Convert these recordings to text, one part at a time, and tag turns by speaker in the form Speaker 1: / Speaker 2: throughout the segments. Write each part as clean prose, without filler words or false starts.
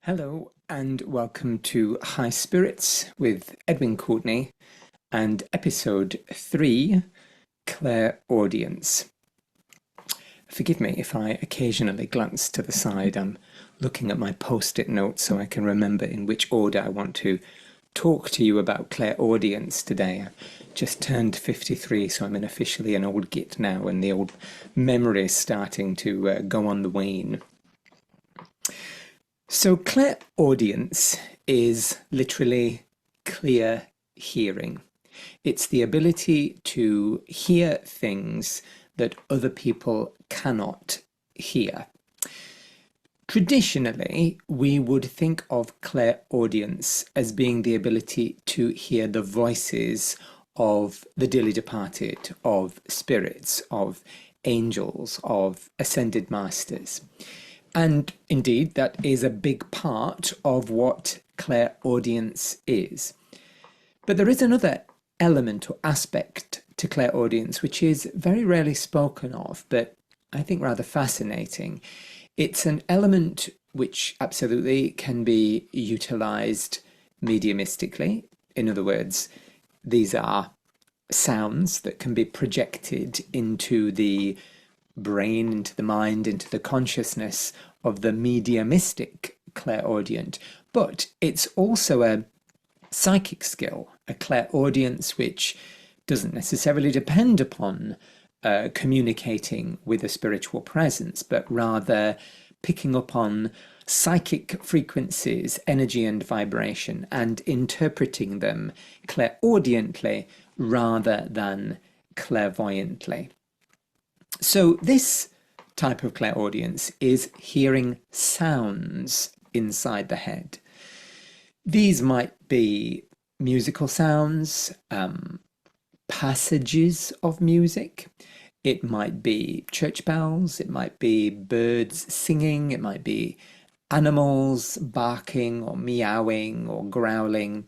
Speaker 1: Hello and welcome to High Spirits with Edwin Courtenay and episode 3, Clairaudience. Forgive me if I occasionally glance to the side. I'm looking at my post-it notes so I can remember in which order I want to talk to you about clairaudience today. I just turned 53, so I'm officially an old git now, and the old memory is starting to go on the wane. So clairaudience is literally clear hearing. It's the ability to hear things that other people cannot hear. Traditionally, we would think of clairaudience as being the ability to hear the voices of the dearly departed, of spirits, of angels, of ascended masters. And indeed, that is a big part of what clairaudience is. But there is another element or aspect to clairaudience which is very rarely spoken of, but I think rather fascinating. It's an element which absolutely can be utilized mediumistically. In other words, these are sounds that can be projected into the brain, into the mind, into the consciousness of the mediumistic clairaudient. But it's also a psychic skill, a clairaudience which doesn't necessarily depend upon communicating with a spiritual presence, but rather picking up on psychic frequencies, energy and vibration, and interpreting them clairaudiently rather than clairvoyantly. So this type of clairaudience is hearing sounds inside the head. These might be musical sounds, passages of music. It might be church bells, it might be birds singing, it might be animals barking or meowing or growling.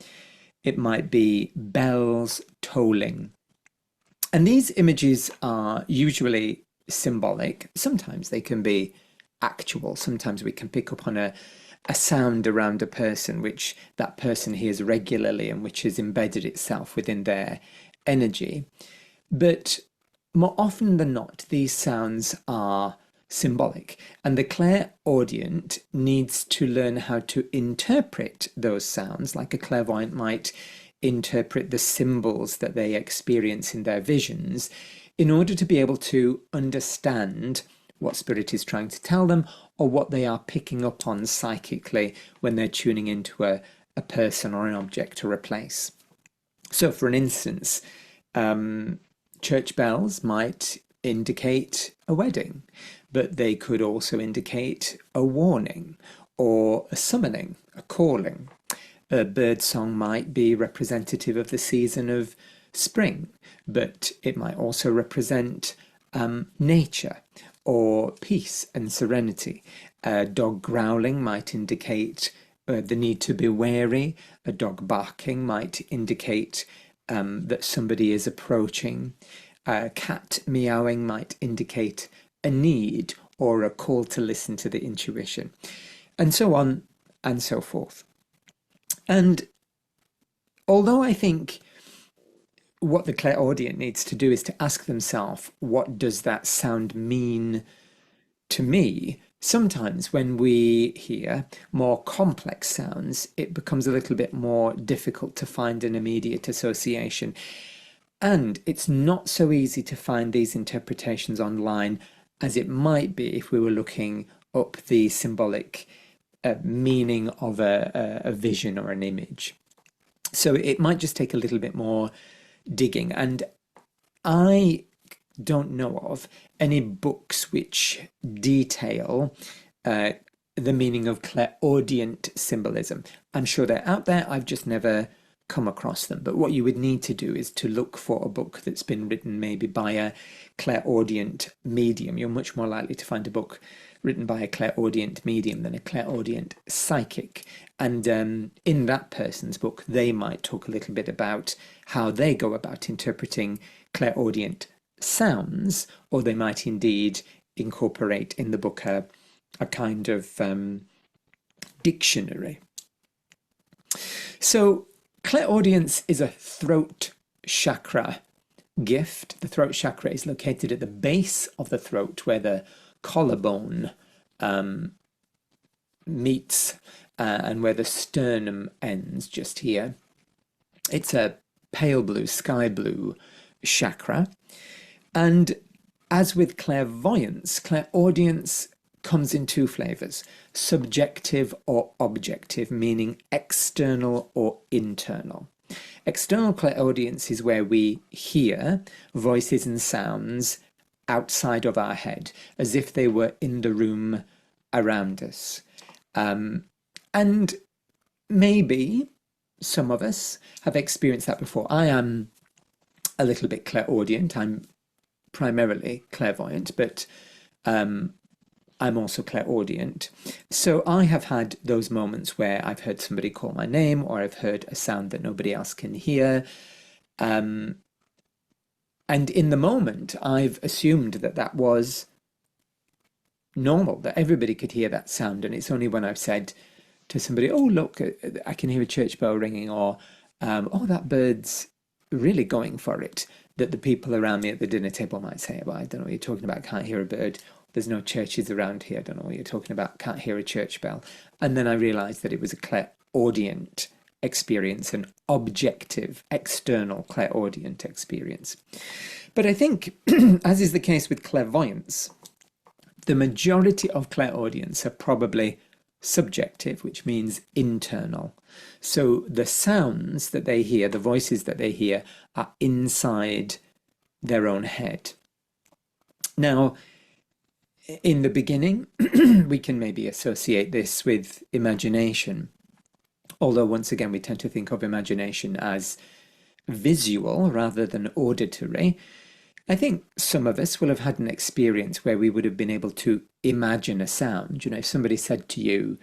Speaker 1: It might be bells tolling. And these images are usually symbolic. Sometimes they can be actual. Sometimes we can pick up on a sound around a person which that person hears regularly and which has embedded itself within their energy. But more often than not, these sounds are symbolic, and the clairaudient needs to learn how to interpret those sounds, like a clairvoyant might interpret the symbols that they experience in their visions, in order to be able to understand what spirit is trying to tell them, or what they are picking up on psychically when they're tuning into a person or an object or a place. So for an instance, church bells might indicate a wedding, but they could also indicate a warning or a summoning, a calling. A bird song might be representative of the season of spring, but it might also represent nature or peace and serenity. A dog growling might indicate the need to be wary. A dog barking might indicate that somebody is approaching. A cat meowing might indicate a need or a call to listen to the intuition, and so on and so forth. And although I think what the clairaudient needs to do is to ask themselves, what does that sound mean to me? Sometimes when we hear more complex sounds, it becomes a little bit more difficult to find an immediate association. And it's not so easy to find these interpretations online as it might be if we were looking up the symbolic meaning of a vision or an image. So it might just take a little bit more digging. And I don't know of any books which detail the meaning of clairaudient symbolism. I'm sure they're out there, I've just never come across them. But what you would need to do is to look for a book that's been written maybe by a clairaudient medium. You're much more likely to find a book written by a clairaudient medium than a clairaudient psychic. And in that person's book, they might talk a little bit about how they go about interpreting clairaudient sounds, or they might indeed incorporate in the book a kind of dictionary. So clairaudience is a throat chakra gift. The throat chakra is located at the base of the throat where the collarbone meets and where the sternum ends, just here. It's a pale blue, sky blue chakra. And as with clairvoyance, clairaudience comes in two flavors: subjective or objective, meaning external or internal. External clairaudience is where we hear voices and sounds outside of our head, as if they were in the room around us. And maybe some of us have experienced that before. I am a little bit clairaudient. I'm primarily clairvoyant, but I'm also clairaudient. So I have had those moments where I've heard somebody call my name, or I've heard a sound that nobody else can hear. And in the moment, I've assumed that that was normal, that everybody could hear that sound. And it's only when I've said to somebody, oh, look, I can hear a church bell ringing, or, oh, that bird's really going for it, that the people around me at the dinner table might say, well, I don't know what you're talking about, can't hear a bird. There's no churches around here, I don't know what you're talking about, can't hear a church bell. And then I realised that it was a clairaudient experience, an objective, external clairaudient experience. But I think, as is the case with clairvoyance, the majority of clairaudience are probably subjective, which means internal. So the sounds that they hear, the voices that they hear, are inside their own head. Now, in the beginning, we can maybe associate this with imagination, although once again we tend to think of imagination as visual rather than auditory. I think some of us will have had an experience where we would have been able to imagine a sound. You know, if somebody said to you,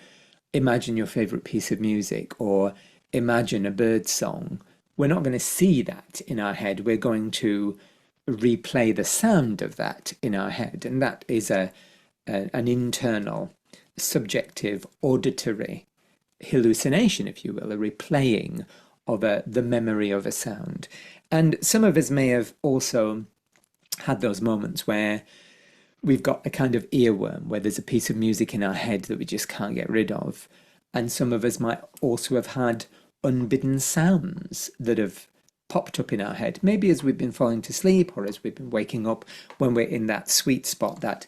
Speaker 1: imagine your favorite piece of music, or imagine a bird song, we're not going to see that in our head. We're going to replay the sound of that in our head. And that is an internal, subjective, auditory hallucination, if you will, a replaying of the memory of a sound. And some of us may have also had those moments where we've got a kind of earworm, where there's a piece of music in our head that we just can't get rid of. And some of us might also have had unbidden sounds that have popped up in our head, maybe as we've been falling to sleep or as we've been waking up, when we're in that sweet spot, that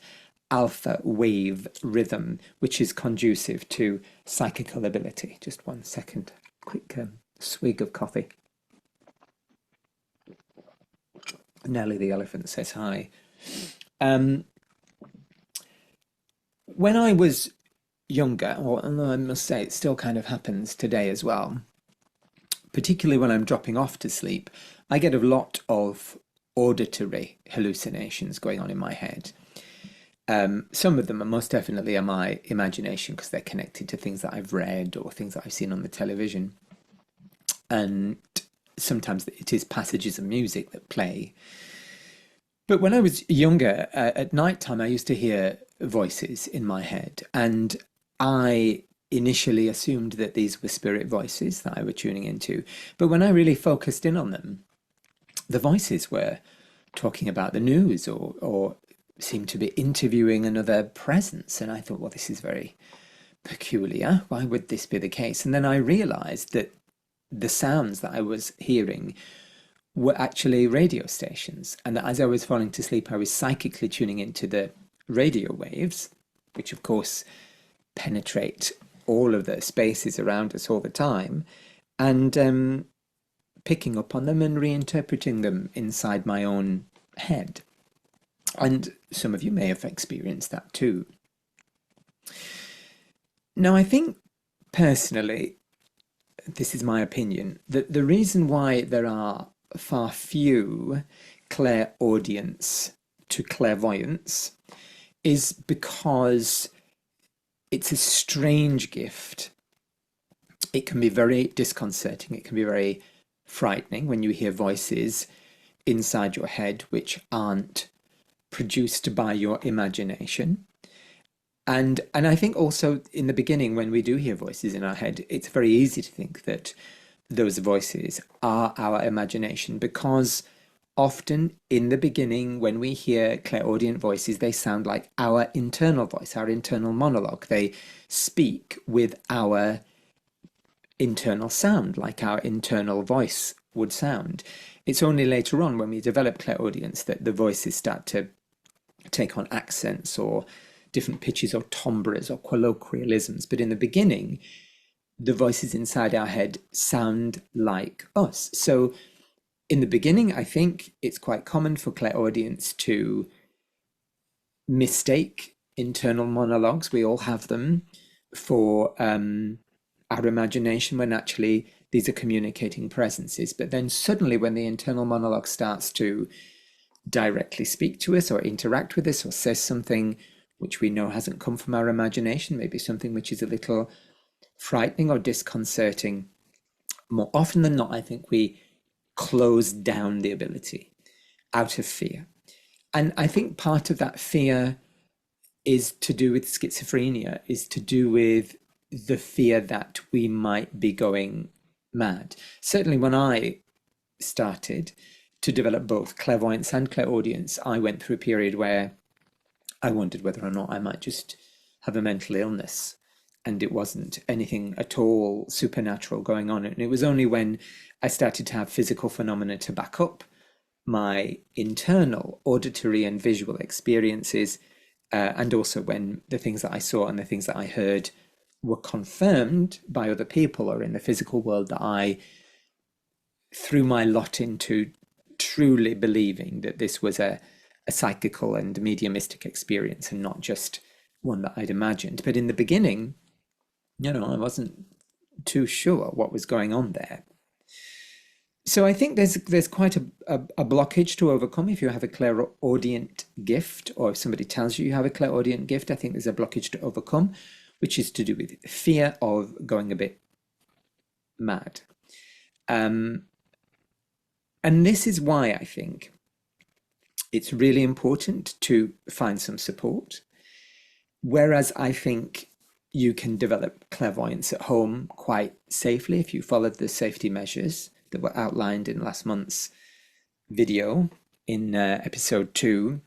Speaker 1: alpha wave rhythm, which is conducive to psychical ability. Just 1 second, quick swig of coffee. Nellie the elephant says hi. When I was younger, or I must say it still kind of happens today as well, particularly when I'm dropping off to sleep, I get a lot of auditory hallucinations going on in my head. Some of them are most definitely my imagination, because they're connected to things that I've read or things that I've seen on the television. And sometimes it is passages of music that play. But when I was younger, at night time, I used to hear voices in my head, and I initially assumed that these were spirit voices that I were tuning into. But when I really focused in on them, the voices were talking about the news or seemed to be interviewing another presence. And I thought, well, this is very peculiar. Why would this be the case? And then I realized that the sounds that I was hearing were actually radio stations, and that as I was falling to sleep, I was psychically tuning into the radio waves, which of course penetrate all of the spaces around us all the time, and picking up on them and reinterpreting them inside my own head. And some of you may have experienced that too. Now, I think personally, this is my opinion, that the reason why there are far few clairaudience to clairvoyance is because it's a strange gift. It can be very disconcerting. It can be very frightening when you hear voices inside your head which aren't produced by your imagination. And I think also in the beginning, when we do hear voices in our head, it's very easy to think that those voices are our imagination, because often in the beginning, when we hear clairaudient voices, they sound like our internal voice, our internal monologue. They speak with our internal sound, like our internal voice would sound. It's only later on, when we develop clairaudience, that the voices start to take on accents or different pitches or timbres or colloquialisms. But in the beginning, the voices inside our head sound like us. So in the beginning, I think it's quite common for clairaudience to mistake internal monologues. We all have them for our imagination, when actually these are communicating presences. But then suddenly, when the internal monologue starts to directly speak to us or interact with us or says something which we know hasn't come from our imagination, maybe something which is a little frightening or disconcerting, more often than not, I think we close down the ability out of fear. And I think part of that fear is to do with schizophrenia, is to do with the fear that we might be going mad. Certainly when I started to develop both clairvoyance and clairaudience, I went through a period where I wondered whether or not I might just have a mental illness, and it wasn't anything at all supernatural going on. And it was only when I started to have physical phenomena to back up my internal auditory and visual experiences, and also when the things that I saw and the things that I heard were confirmed by other people or in the physical world, that I threw my lot into truly believing that this was a psychical and mediumistic experience and not just one that I'd imagined. But in the beginning, I wasn't too sure what was going on there. So I think there's quite a blockage to overcome if you have a clairaudient gift, or if somebody tells you you have a clairaudient gift. I think there's a blockage to overcome, which is to do with fear of going a bit mad. And this is why I think it's really important to find some support. Whereas I think you can develop clairvoyance at home quite safely if you followed the safety measures that were outlined in last month's video in episode 2.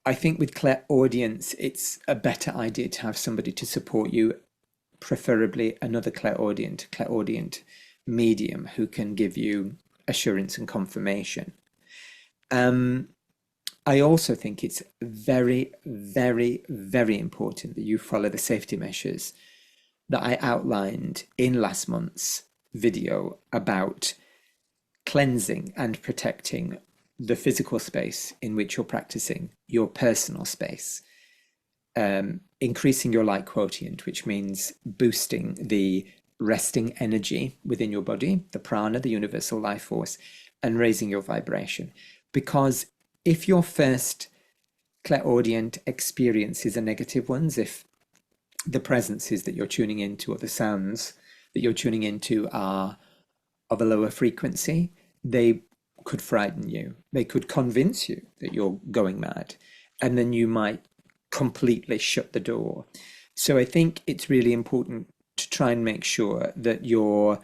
Speaker 1: I think with clairaudience, it's a better idea to have somebody to support you, preferably another clairaudient medium who can give you assurance and confirmation. I also think it's very, very, very important that you follow the safety measures that I outlined in last month's video about cleansing and protecting the physical space in which you're practicing, your personal space, increasing your light quotient, which means boosting the resting energy within your body, the prana, the universal life force, and raising your vibration. Because if your first clairaudient experiences are negative ones, if the presences that you're tuning into or the sounds that you're tuning into are of a lower frequency, they could frighten you. They could convince you that you're going mad, and then you might completely shut the door. So I think it's really important to try and make sure that your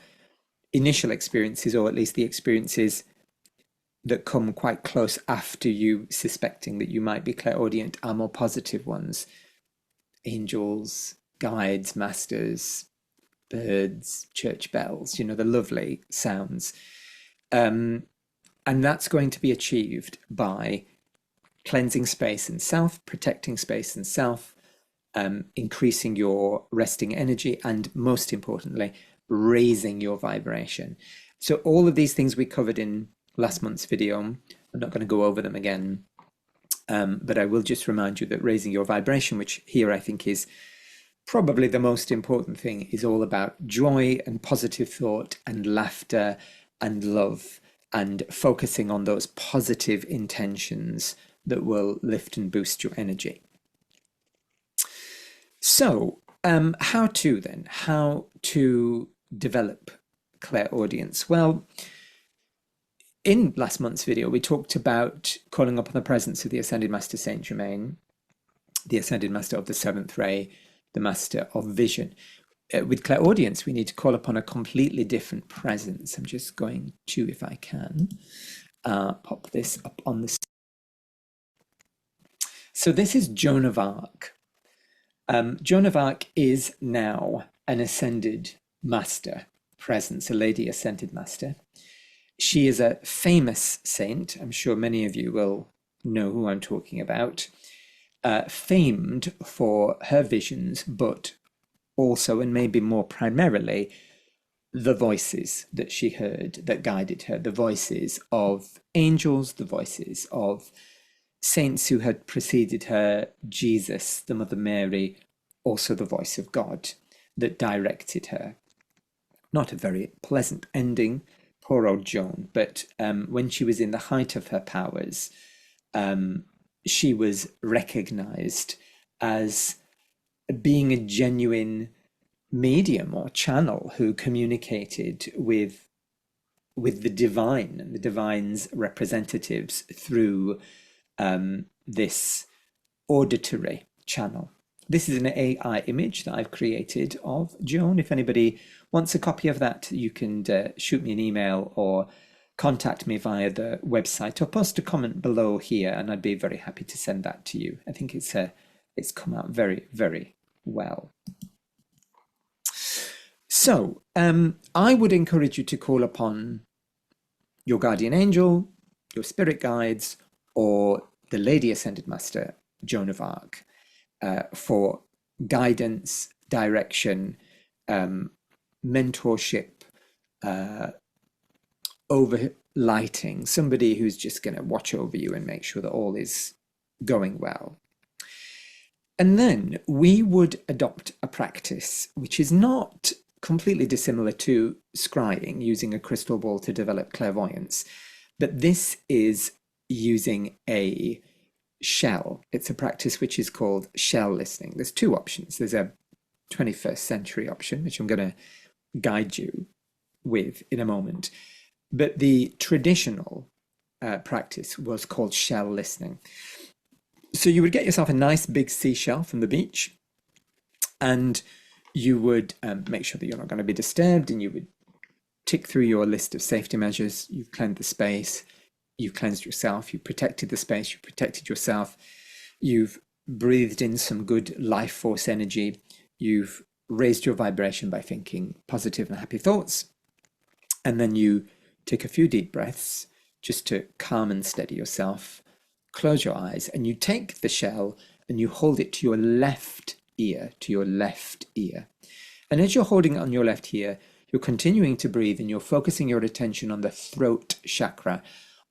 Speaker 1: initial experiences, or at least the experiences that come quite close after you suspecting that you might be clairaudient, are more positive ones. Angels, guides, masters, birds, church bells, the lovely sounds. And that's going to be achieved by cleansing space and self, protecting space and self, increasing your resting energy, and most importantly, raising your vibration. So all of these things we covered in last month's video. I'm not going to go over them again, but I will just remind you that raising your vibration, which here I think is probably the most important thing, is all about joy and positive thought and laughter and love, and focusing on those positive intentions that will lift and boost your energy. So how to develop clairaudience? Well, in last month's video, we talked about calling upon the presence of the Ascended Master Saint Germain, the Ascended Master of the seventh ray, the Master of Vision. With clairaudience, we need to call upon a completely different presence. I'm just going to, if I can, pop this up on the. So this is Joan of Arc. Joan of Arc is now an Ascended Master presence, a Lady Ascended Master. She is a famous saint. I'm sure many of you will know who I'm talking about. Famed for her visions, but also, and maybe more primarily, the voices that she heard that guided her, the voices of angels, the voices of saints who had preceded her, Jesus, the Mother Mary, also the voice of God that directed her. Not a very pleasant ending, poor old Joan, but when she was in the height of her powers, she was recognized as being a genuine medium or channel who communicated with the divine and the divine's representatives through this auditory channel. This is an AI image that I've created of Joan. If anybody wants a copy of that, you can shoot me an email or contact me via the website or post a comment below here, and I'd be very happy to send that to you. I think it's come out very, very well. So I would encourage you to call upon your guardian angel, your spirit guides, or the Lady Ascended Master, Joan of Arc, for guidance, direction, mentorship, overlighting, somebody who's just going to watch over you and make sure that all is going well. And then we would adopt a practice which is not completely dissimilar to scrying, using a crystal ball to develop clairvoyance, but this is using a shell. It's a practice which is called shell listening. There's two options. There's a 21st century option, which I'm going to guide you with in a moment. But the traditional practice was called shell listening. So you would get yourself a nice big seashell from the beach, and you would make sure that you're not going to be disturbed, and you would tick through your list of safety measures. You've cleansed the space, you've cleansed yourself, you've protected the space, you've protected yourself, you've breathed in some good life force energy, you've raised your vibration by thinking positive and happy thoughts, and then you take a few deep breaths just to calm and steady yourself. Close your eyes, and you take the shell and you hold it to your left ear, And as you're holding it on your left ear, you're continuing to breathe, and you're focusing your attention on the throat chakra,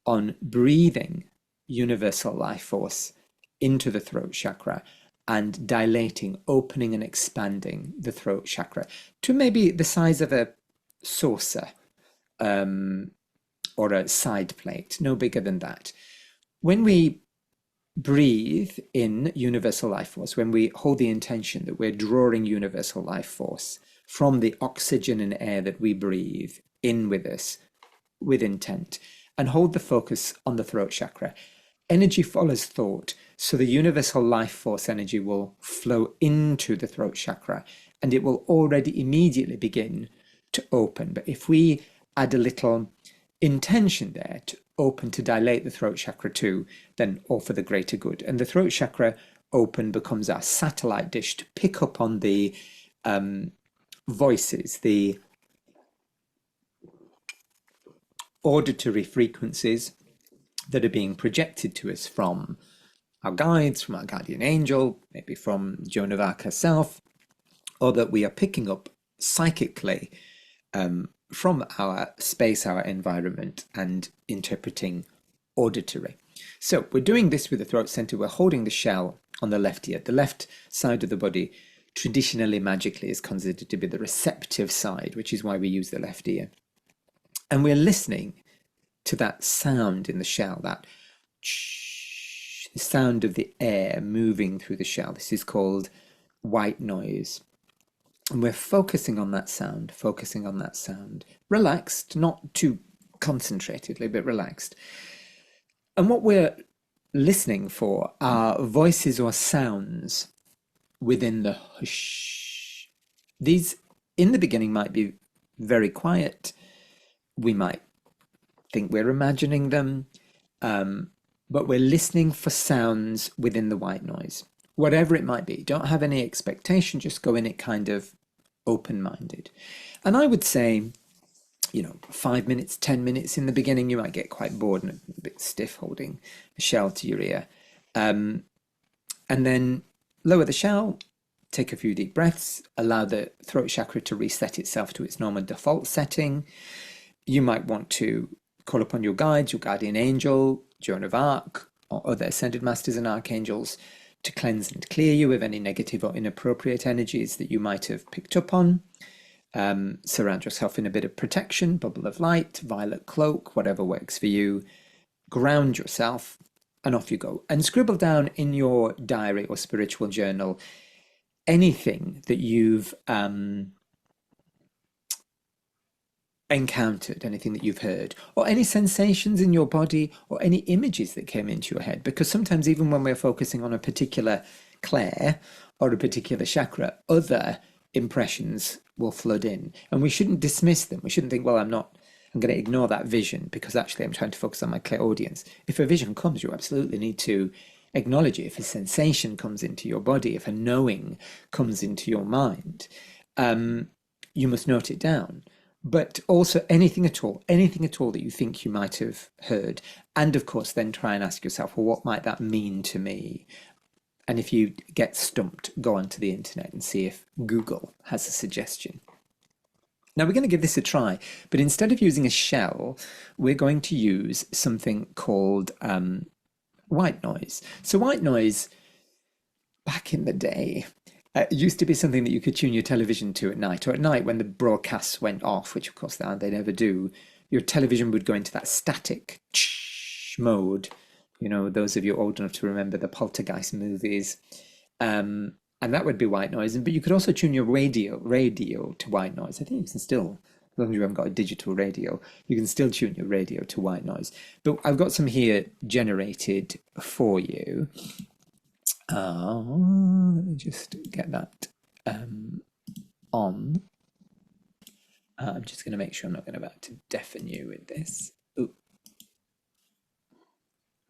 Speaker 1: on breathing universal life force into the throat chakra and dilating, opening and expanding the throat chakra to maybe the size of a saucer or a side plate, no bigger than that. When we breathe in universal life force, when we hold the intention that we're drawing universal life force from the oxygen and air that we breathe in with us, with intent, and hold the focus on the throat chakra, energy follows thought. So the universal life force energy will flow into the throat chakra, and it will already immediately begin to open. But if we add a little intention there to open, to dilate the throat chakra too, then all for the greater good. And the throat chakra open becomes our satellite dish to pick up on the voices, the auditory frequencies that are being projected to us from our guides, from our guardian angel, maybe from Joan of Arc herself, or that we are picking up psychically from our space, our environment, and interpreting auditory. So we're doing this with the throat center. We're holding the shell on the left ear. The left side of the body traditionally, magically, is considered to be the receptive side, which is why we use the left ear. And we're listening to that sound in the shell, that the sound of the air moving through the shell. This is called white noise. And we're focusing on that sound, relaxed, not too concentratedly, but relaxed. And what we're listening for are voices or sounds within the hush. These, in the beginning, might be very quiet. We might think we're imagining them, but we're listening for sounds within the white noise, whatever it might be. Don't have any expectation, just go in it kind of open-minded. And I would say, 5 minutes, 10 minutes in the beginning, you might get quite bored and a bit stiff holding a shell to your ear. And then lower the shell, take a few deep breaths, allow the throat chakra to reset itself to its normal default setting. You might want to call upon your guides, your guardian angel, Joan of Arc, or other ascended masters and archangels to cleanse and clear you of any negative or inappropriate energies that you might have picked up on. Surround yourself in a bit of protection, bubble of light, violet cloak, whatever works for you. Ground yourself, and off you go. And scribble down in your diary or spiritual journal anything that you've encountered, anything that you've heard, or any sensations in your body, or any images that came into your head. Because sometimes, even when we're focusing on a particular clair or a particular chakra, other impressions will flood in, and we shouldn't dismiss them. We shouldn't think, well, I'm going to ignore that vision because actually I'm trying to focus on my clairaudience. If a vision comes, you absolutely need to acknowledge it. If a sensation comes into your body, if a knowing comes into your mind, you must note it down. But also anything at all that you think you might have heard. And of course, then try and ask yourself, well, what might that mean to me? And if you get stumped, go onto the internet and see if Google has a suggestion. Now we're going to give this a try, but instead of using a shell, we're going to use something called white noise. So white noise, back in the day, used to be something that you could tune your television to at night, or at night when the broadcasts went off, which of course they never do. Your television would go into that static mode. Those of you old enough to remember the Poltergeist movies, and that would be white noise. But you could also tune your radio to white noise. I think you can still, as long as you haven't got a digital radio, you can still tune your radio to white noise. But I've got some here generated for you. Let me just get that on. I'm just going to make sure I'm not going to deafen you with this. Ooh.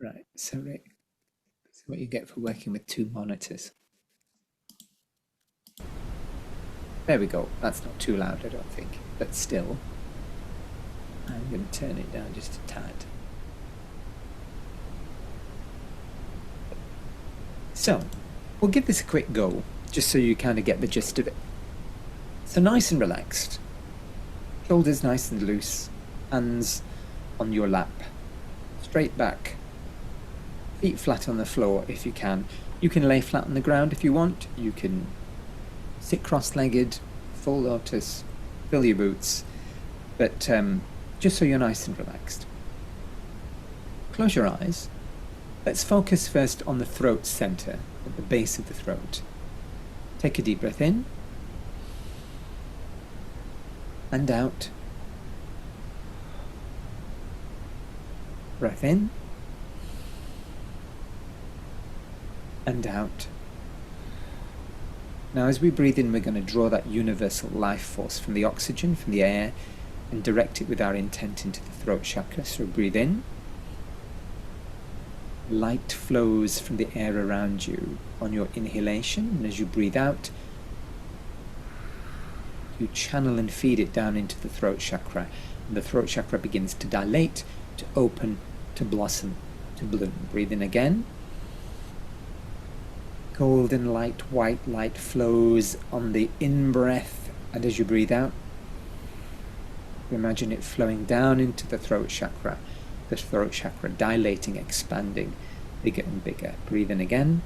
Speaker 1: Right, sorry. That's what you get for working with two monitors. There we go. That's not too loud, I don't think. But still, I'm going to turn it down just a tad. So, we'll give this a quick go, just so you kind of get the gist of it. So nice and relaxed. Shoulders nice and loose. Hands on your lap. Straight back. Feet flat on the floor if you can. You can lay flat on the ground if you want. You can sit cross-legged, full lotus, fill your boots. But just so you're nice and relaxed. Close your eyes. Let's focus first on the throat center, at the base of the throat. Take a deep breath in and out. Breath in and out. Now as we breathe in, we're going to draw that universal life force from the oxygen, from the air, and direct it with our intent into the throat chakra. So breathe in. Light flows from the air around you on your inhalation, and as you breathe out, you channel and feed it down into the throat chakra, and the throat chakra begins to dilate, to open, to blossom, to bloom. Breathe in again. Golden light, white light flows on the in-breath, and as you breathe out, imagine it flowing down into the throat chakra dilating, expanding, bigger and bigger. Breathe in again.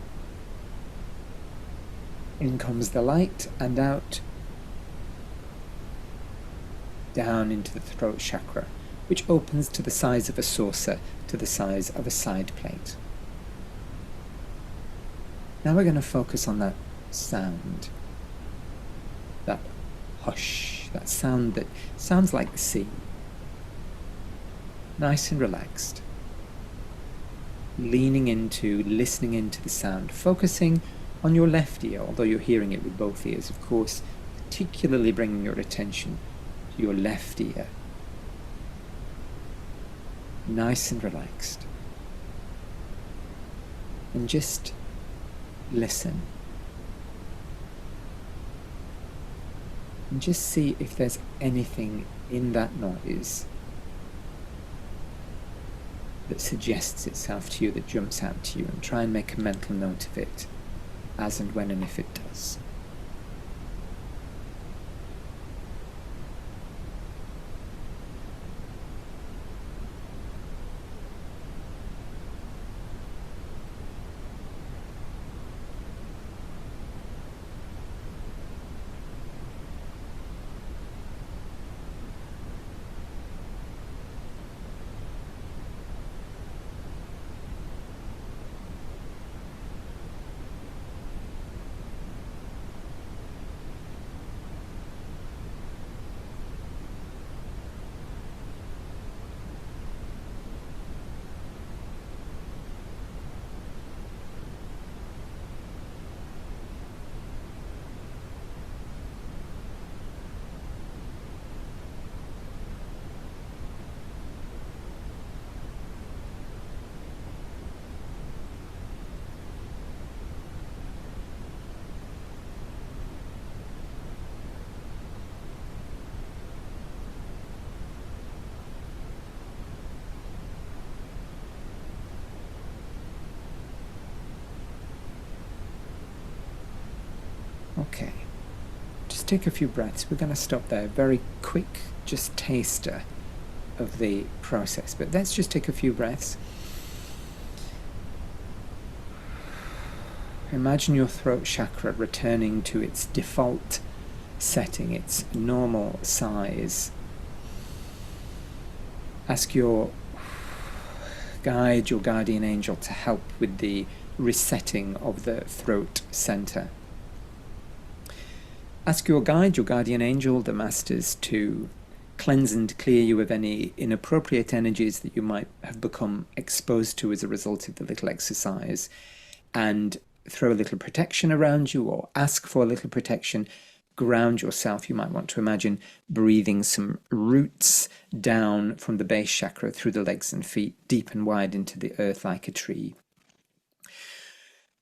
Speaker 1: In comes the light, and out, down into the throat chakra, which opens to the size of a saucer, to the size of a side plate. Now we're going to focus on that sound, that hush, that sound that sounds like the sea. Nice and relaxed. leaning into, listening into the sound, focusing on your left ear, although you're hearing it with both ears, of course, particularly bringing your attention to your left ear. Nice and relaxed. And just listen. And just see if there's anything in that noise that suggests itself to you, that jumps out to you, and try and make a mental note of it as and when and if it does. Okay, just take a few breaths. We're going to stop there. Very quick, just taster of the process. But let's just take a few breaths. Imagine your throat chakra returning to its default setting, its normal size. Ask your guide, your guardian angel, to help with the resetting of the throat center. Ask your guide, your guardian angel, the masters, to cleanse and clear you of any inappropriate energies that you might have become exposed to as a result of the little exercise, and throw a little protection around you, or ask for a little protection. Ground yourself. You might want to imagine breathing some roots down from the base chakra through the legs and feet, deep and wide into the earth like a tree.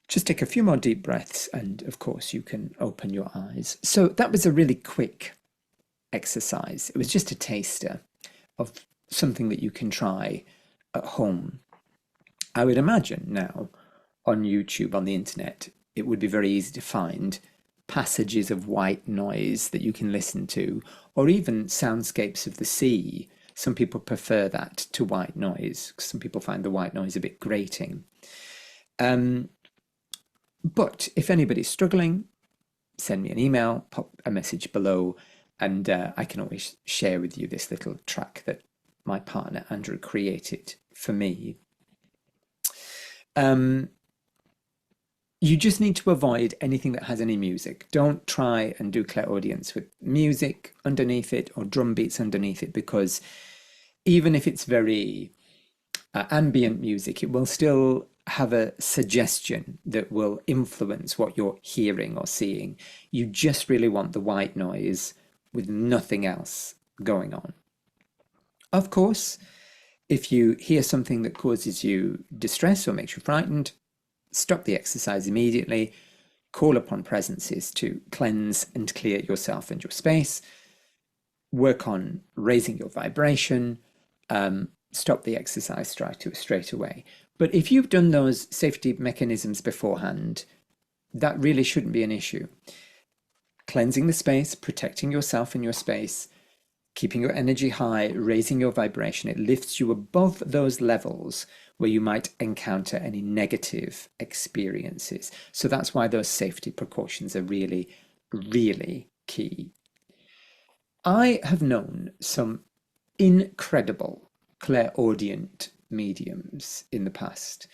Speaker 1: Just take a few more deep breaths, and of course you can open your eyes. So that was a really quick exercise. It was just a taster of something that you can try at home. I would imagine now on YouTube, on the internet, it would be very easy to find passages of white noise that you can listen to, or even soundscapes of the sea. Some people prefer that to white noise. Some people find the white noise a bit grating. But if anybody's struggling, send me an email, pop a message below, and I can always share with you this little track that my partner Andrew created for me. You just need to avoid anything that has any music. Don't try and do clairaudience with music underneath it or drum beats underneath it, because even if it's very ambient music, it will still have a suggestion that will influence what you're hearing or seeing. You just really want the white noise with nothing else going on. Of course, if you hear something that causes you distress or makes you frightened, stop the exercise immediately. Call upon presences to cleanse and clear yourself and your space. Work on raising your vibration. Stop the exercise straight away. But if you've done those safety mechanisms beforehand, that really shouldn't be an issue. Cleansing the space, protecting yourself and your space, keeping your energy high, raising your vibration, it lifts you above those levels where you might encounter any negative experiences. So that's why those safety precautions are really, really key. I have known some incredible clairaudient mediums in the past.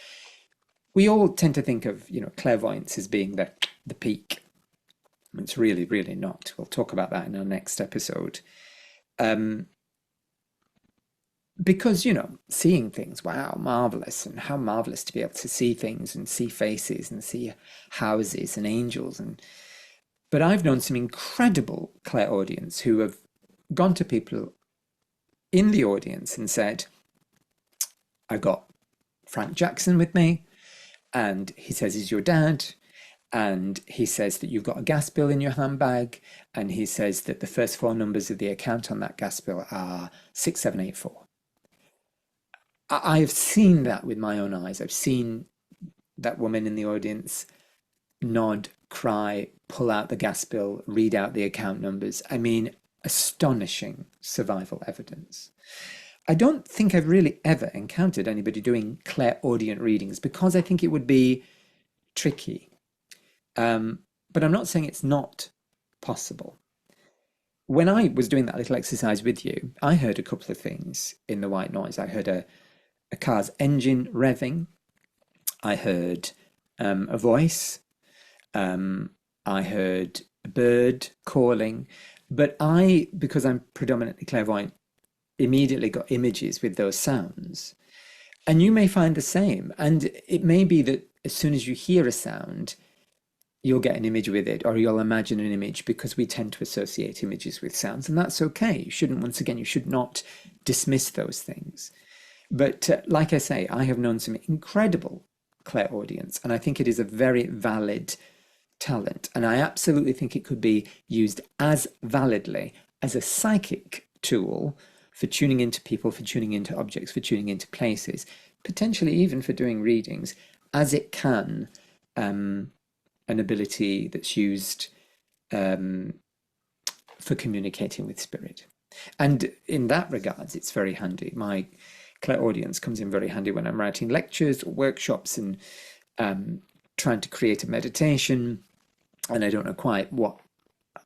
Speaker 1: We all tend to think of, clairvoyance as being the peak. It's really, really not. We'll talk about that in our next episode. because, you know, seeing things, wow, marvelous, and how marvelous to be able to see things and see faces and see houses and angels. And but I've known some incredible clairaudience who have gone to people in the audience and said, I got Frank Jackson with me, and he says he's your dad, and he says that you've got a gas bill in your handbag, and he says that the first four numbers of the account on that gas bill are 6784. I've seen that with my own eyes. I've seen that woman in the audience nod, cry, pull out the gas bill, read out the account numbers. I mean, astonishing survival evidence. I don't think I've really ever encountered anybody doing clairaudient readings because I think it would be tricky. But I'm not saying it's not possible. When I was doing that little exercise with you, I heard a couple of things in the white noise. I heard a car's engine revving. I heard a voice. I heard a bird calling. But I, because I'm predominantly clairvoyant, immediately got images with those sounds. And you may find the same. And it may be that as soon as you hear a sound, you'll get an image with it, or you'll imagine an image, because we tend to associate images with sounds. And that's okay. You shouldn't, once again, you should not dismiss those things. But like I say, I have known some incredible clairaudience, and I think it is a very valid talent. And I absolutely think it could be used as validly as a psychic tool for tuning into people, for tuning into objects, for tuning into places, potentially even for doing readings, as it can an ability that's used for communicating with spirit. And in that regards, it's very handy. My clairaudience comes in very handy when I'm writing lectures or workshops and trying to create a meditation, and I don't know quite what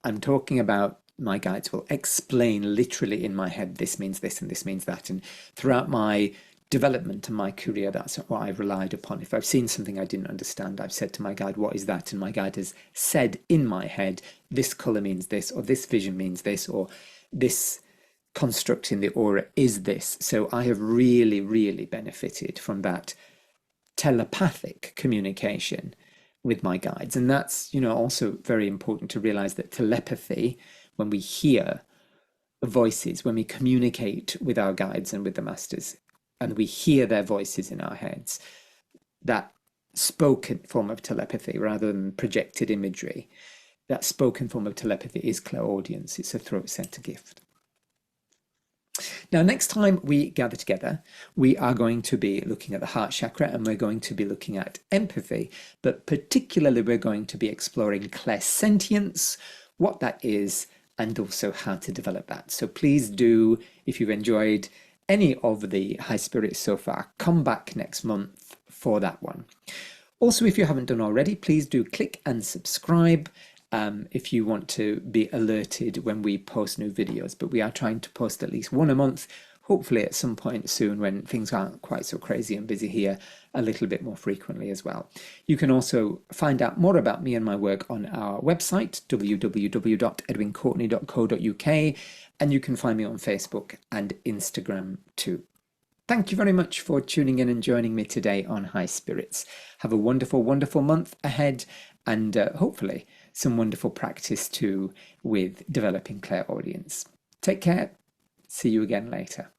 Speaker 1: I'm talking about. My guides will explain literally in my head, this means this and this means that. And throughout my development and my career, that's what I've relied upon. If I've seen something I didn't understand, I've said to my guide, what is that? And my guide has said in my head, this color means this, or this vision means this, or this construct in the aura is this. So I have really, really benefited from that telepathic communication with my guides. And that's, you know, also very important to realize that telepathy, when we hear voices, when we communicate with our guides and with the masters, and we hear their voices in our heads, that spoken form of telepathy rather than projected imagery, that spoken form of telepathy is clairaudience. It's a throat center gift. Now, next time we gather together, we are going to be looking at the heart chakra, and we're going to be looking at empathy, but particularly we're going to be exploring clairsentience, what that is, and also how to develop that. So please do, if you've enjoyed any of the high spirits so far, come back next month for that one. Also, if you haven't done already, please do click and subscribe if you want to be alerted when we post new videos. But we are trying to post at least one a month, hopefully at some point soon when things aren't quite so crazy and busy here, a little bit more frequently as well. You can also find out more about me and my work on our website, www.edwincourtenay.co.uk, and you can find me on Facebook and Instagram too. Thank you very much for tuning in and joining me today on High Spirits. Have a wonderful, wonderful month ahead, and hopefully some wonderful practice too with developing clairaudience. Take care. See you again later.